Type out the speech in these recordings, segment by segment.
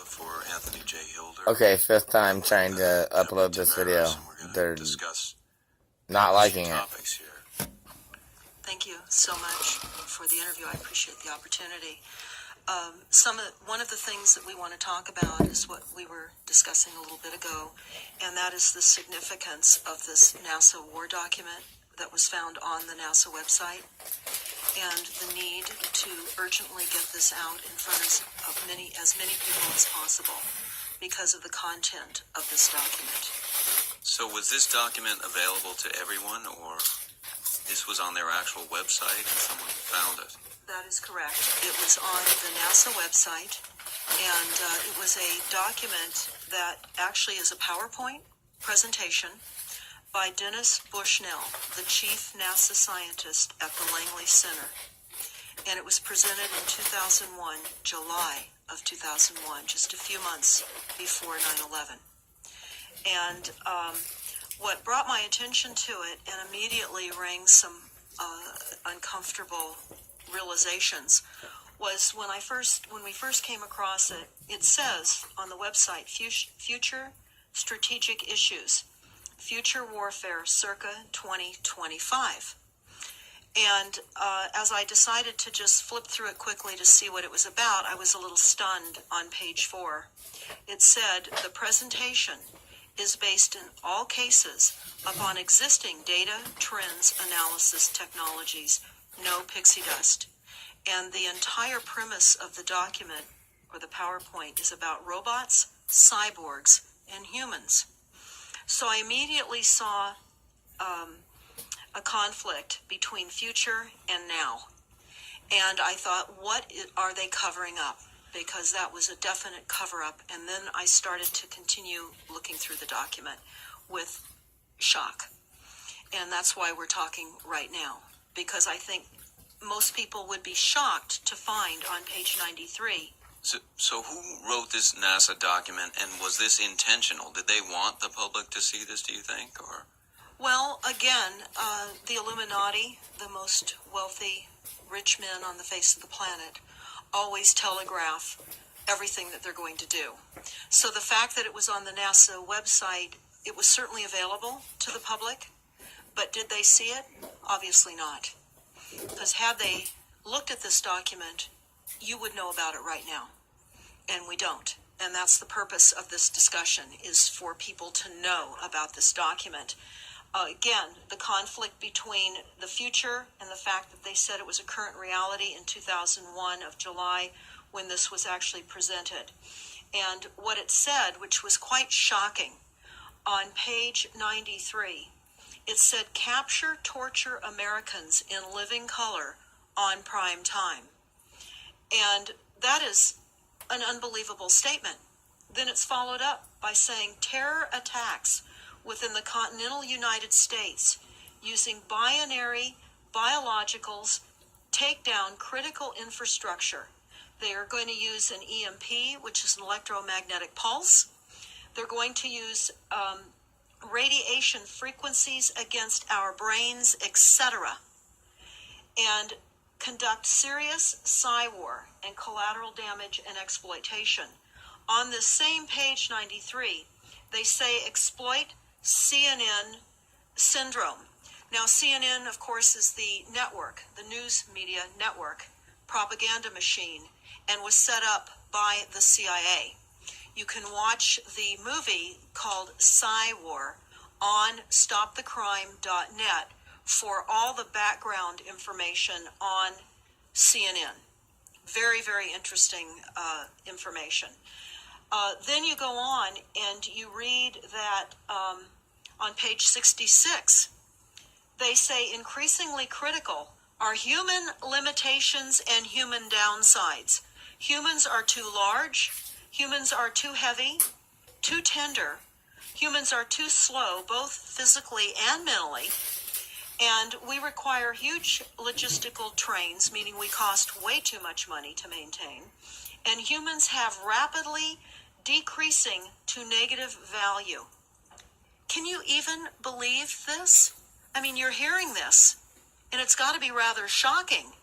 for Anthony J. Hilder. Okay, fifth time trying to upload this video. They're not liking it. Here. Thank you so much for the interview. I appreciate the opportunity. One of the things that we want to talk about is what we were discussing a little bit ago, and that is the significance of this NASA war document that was found on the NASA website, and the need to urgently get this out in front of as many people as possible because of the content of this document. So was this document available to everyone, or this was on their actual website and someone found it? That is correct. It was on the NASA website, and it was a document that actually is a PowerPoint presentation by Dennis Bushnell, the chief NASA scientist at the Langley Center. And it was presented in 2001, July of 2001, just a few months before 9/11. And what brought my attention to it and immediately rang some uncomfortable realizations was when we first came across it. It says on the website, future strategic issues, future warfare circa 2025. And as I decided to just flip through it quickly to see what it was about, I was a little stunned on page 4. It said, the presentation is based in all cases upon existing data, trends, analysis, technologies, no pixie dust. And the entire premise of the document, or the PowerPoint, is about robots, cyborgs, and humans. So I immediately saw a conflict between future and now. And I thought, what are they covering up? Because that was a definite cover-up. And then I started to continue looking through the document with shock. And that's why we're talking right now. Because I think most people would be shocked to find on page 93. So who wrote this NASA document, and was this intentional? Did they want the public to see this, do you think? Or? Well, again, the Illuminati, the most wealthy, rich men on the face of the planet, always telegraph everything that they're going to do. So the fact that it was on the NASA website, it was certainly available to the public, but did they see it? Obviously not. Because had they looked at this document, you would know about it right now. And we don't. And that's the purpose of this discussion, is for people to know about this document. Again, the conflict between the future and the fact that they said it was a current reality in 2001 of July when this was actually presented. And what it said, which was quite shocking, on page 93, it said, capture, torture Americans in living color on prime time. And that is an unbelievable statement. Then it's followed up by saying terror attacks within the continental United States using binary biologicals take down critical infrastructure. They are going to use an EMP, which is an electromagnetic pulse. They're going to use radiation frequencies against our brains, etc., and conduct serious psy-war and collateral damage and exploitation. On this same page 93, they say exploit CNN syndrome. Now, CNN, of course, is the network, the news media network, propaganda machine, and was set up by the CIA. You can watch the movie called Psy-War on stopthecrime.net for all the background information on CNN. Very, very interesting information. Then you go on and you read that on page 66, they say increasingly critical are human limitations and human downsides. Humans are too large, humans are too heavy, too tender, humans are too slow, both physically and mentally, and we require huge logistical trains, meaning we cost way too much money to maintain, and humans have rapidly decreasing to negative value. Can you even believe this? I mean, you're hearing this, and it's got to be rather shocking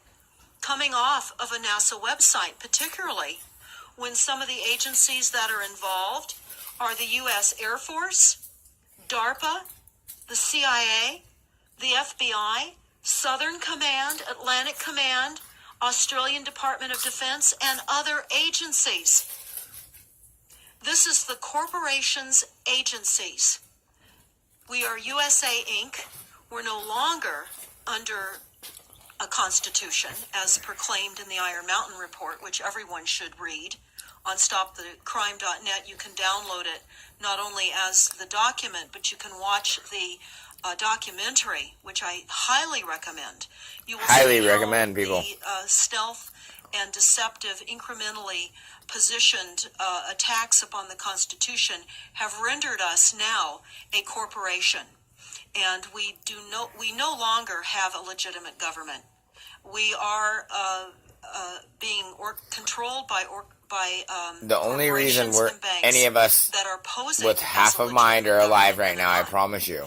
coming off of a NASA website, particularly when some of the agencies that are involved are the U.S. Air Force, DARPA, the CIA, the FBI, Southern Command, Atlantic Command, Australian Department of Defense, and other agencies. This is the corporation's agencies. We are USA Inc. We're no longer under a constitution as proclaimed in the Iron Mountain Report, which everyone should read. On stopthecrime.net, you can download it not only as the document, but you can watch the documentary, which I highly recommend. You will Highly see how recommend, people. The stealth and deceptive, incrementally positioned attacks upon the Constitution have rendered us now a corporation, and we no longer have a legitimate government. We are being controlled by The only reason corporations we're and banks any of us that are posing with as half a of mind are legitimate alive government right now, I and are. promise you,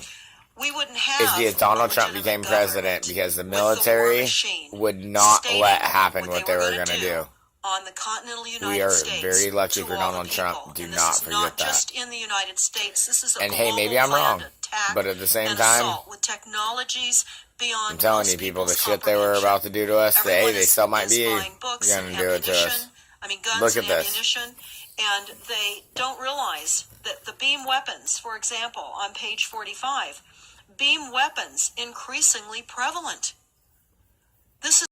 We wouldn't have is because Donald a Trump legitimate became president government because the with war military machine would not stating let happen what they were gonna going to do. on the continental United We are States. very lucky to for all Donald the Trump. people. Do And not this is forget not that. just in the United States. This is a And hey, global maybe I'm planned wrong, attack but at the same and time, assault with technologies beyond I'm telling most you, people, the people's shit they were comprehension. about to do to us, Everyone hey, they still might is be buying books going and to do it to us. ammunition. I mean, guns Look and at this. ammunition, and they don't realize that the beam weapons, for example, on page 45, beam weapons increasingly prevalent. This is